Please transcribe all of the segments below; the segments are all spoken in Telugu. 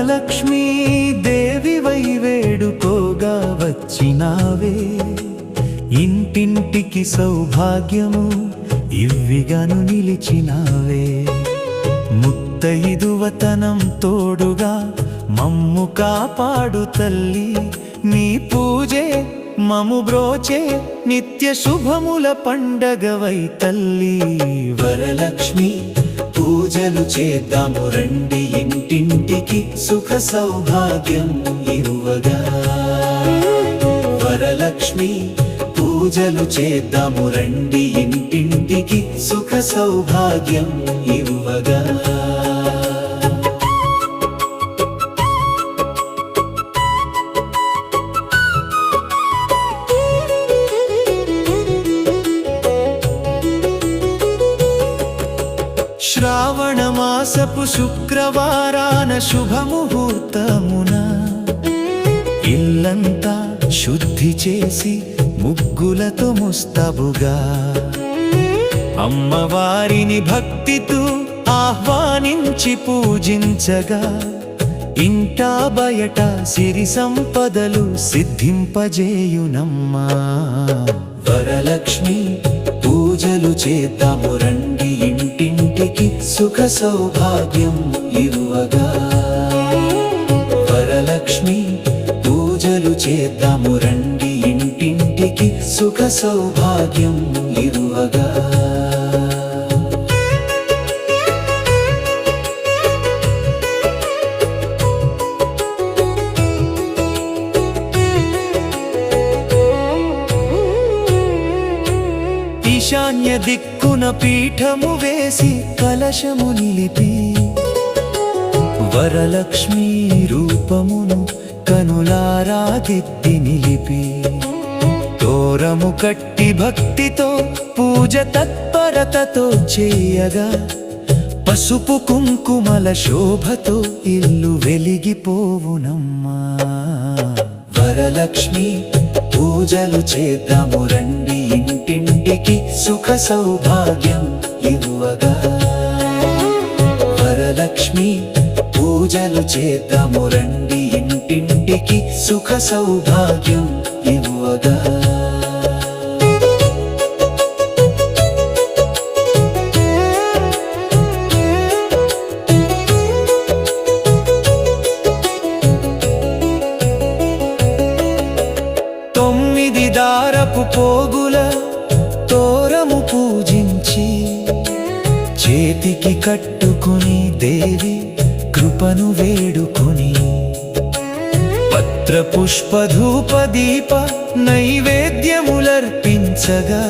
వరలక్ష్మీ దేవివై వేడుకోగా వచ్చినావే, ఇంటింటికి సౌభాగ్యము ఇవ్విగాను నిలిచినావే. ముత్తైదువతనం తోడుగా మమ్ము కాపాడు తల్లి, నీ పూజే మము బ్రోచే నిత్య శుభముల పండగవై తల్లి. వరలక్ష్మి పూజలు చేద్దాము రండి, ఇంటింటికి సుఖ సౌభాగ్యం ఇరువగా. వరలక్ష్మి పూజలు చేద్దాము రండి, ఇంటింటికి సుఖ సౌభాగ్యం ఇరువగా. శ్రావణ మాసపు శుక్రవారాన శుభముహూర్తమున ఇల్లంతా శుద్ధి చేసి ముగ్గులతో ముస్తాబుగా అమ్మవారిని భక్తితో ఆహ్వానించి పూజించగా, ఇంటా బయట సిరి సంపదలు సిద్ధింపజేయునమ్మా. వరలక్ష్మి పూజలు చేద్దాము రండి, ఇంటింటికి సుఖ సౌభాగ్యం ఇరువగా. వరలక్ష్మి పూజలు చేద్దాము రండి, ఇంటింటికి సుఖ సౌభాగ్యం ఇరువగా. ఈశాన్య దిక్కున పీఠము వేసి కలశము నిలిపి, వరలక్ష్మీ రూపమును కనులారా దిద్ది నిలిపి, తోరము కట్టి భక్తితో పూజ తత్పరతతో చేయగా, పసుపు కుంకుమల శోభతో ఇల్లు వెలిగిపోవునమ్మా. వరలక్ష్మి పూజలు చేద్దాము రండి, ఇంటింటికి సుఖ సౌభాగ్యం ఇరువగా. వరలక్ష్మి పూజలు చేద్దాము రండి, ఇంటింటికి సుఖ సౌభాగ్యం ఇరువగా. తొమ్మిది దారపు పోగుల తోరము పూజించి, చేతికి కట్టుకుని దేవి కృపను వేడుకొని, పత్ర పుష్ప ధూప దీప నైవేద్యములర్పించగా,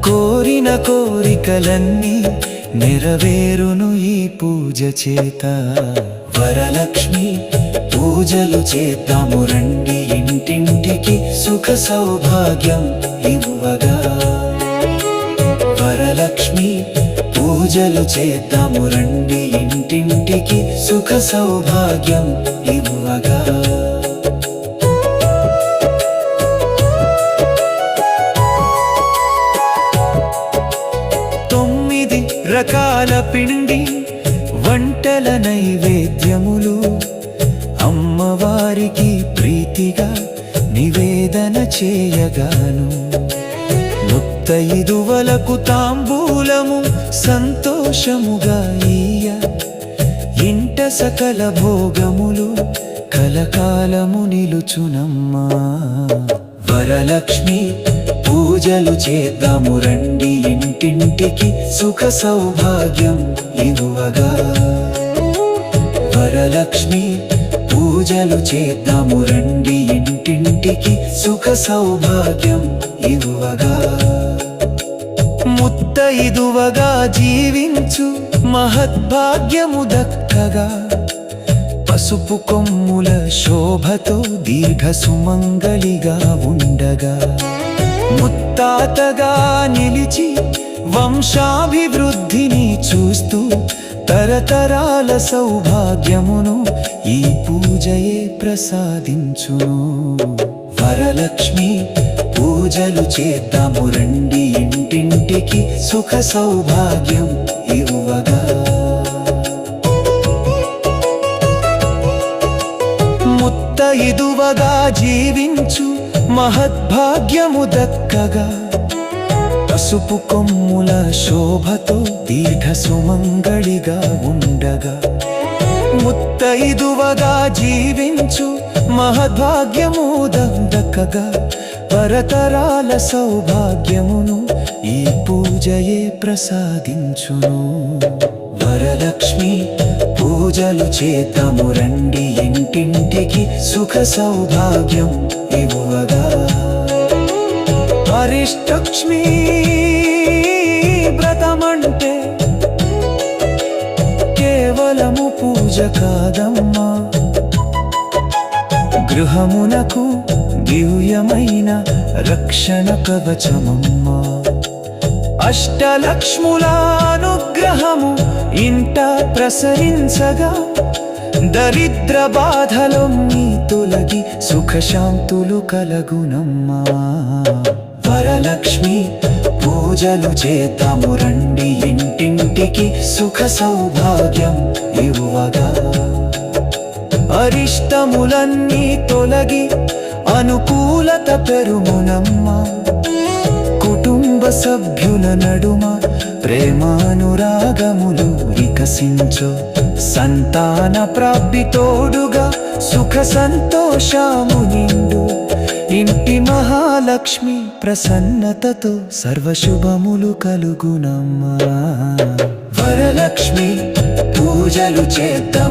కోరిన కోరికలన్నీ నెరవేరును ఈ పూజ చేత. వరలక్ష్మి పూజలు చేద్దాము రండి, ఇంటింటికి సుఖ సౌభాగ్యం ఇవ్వగా. వరలక్ష్మి పూజలు చేద్దాము రండి, ఇంటింటికి సుఖ సౌభాగ్యం ఇవ్వగా. తొమ్మిది రకాల పిండి వంటల నైవేద్యములు అమ్మవారికి ప్రీతిగా నివేదన చేయగాను, ముత్తైదువలకు తాంబూలము సంతోషముగా ఇయ్య, ఇంట సకల భోగములు కలకాలము నిలుచునమ్మా. వరలక్ష్మి పూజలు చేద్దాము రండి, ఇంటింటికి సుఖ సౌభాగ్యం ఇవ్వగా. వరలక్ష్మి పూజలు చేద్దాము రండి, ఇంటింటికి సుఖ సౌభాగ్యం ఇవ్వగా. ముత్తైదువగా జీవించు మహద్భాగ్యము దక్కగా, పసుపు కొమ్ముల శోభతో దీర్ఘ సుమంగళిగా ఉండగా, ముత్తాతగా నిలిచి వంశాభివృద్ధిని చూస్తూ తరతరాల సౌభాగ్యమును ఈ పూజయే ప్రసాదించును. వరలక్ష్మి పూజలు చేద్దాము రండి, ఇంటింటికి సుఖ సౌభాగ్యం ఇవ్వగా. ముత్తయిదువగా జీవించు మహద్భాగ్యము దక్కగా పసుపు కొమ్ముల శోభతో దీర్ఘ సుమంగళిగా ఉండగా ముత్తయిదువగా జీవించు మహద్భాగ్యము దక్కగా పరతరాల సౌభాగ్యమును ఈ పూజయే ప్రసాదించును. వరలక్ష్మి పూజలు చేతము రండి, ఇంటింటికి సుఖ సౌభాగ్యం ఇవ్వగా. అరిష్టలక్ష్మి వ్రతమంటే కేవలము పూజ కాదమ్మా, గృహమునకు దివ్యమైన రక్షణ కవచమమ్మా. అష్టలక్ష్ముల అనుగ్రహము ఇంట ప్రసరించగా దరిద్ర బాధలొన్ని తొలగి సుఖశాంతులు కలగునమ్మా. వరలక్ష్మి పూజలు చేద్దాము రండి, ఇంటింటికి సుఖ సౌభాగ్యం ఇవ్వగా. అరిష్టములన్నీ తొలగి అనుకూలత పెరుగునమ్మా. కుటుంబ సభ్యుల నడుమ ప్రేమానురాగములు వికసించు. సంతాన ప్రాప్తి తోడుగా సుఖ సంతోషము నిండు. ఇంటి మహాలక్ష్మి ప్రసన్నతతో సర్వశుభములు కలుగునమ్మా. వరలక్ష్మి పూజలు చేద్దాం.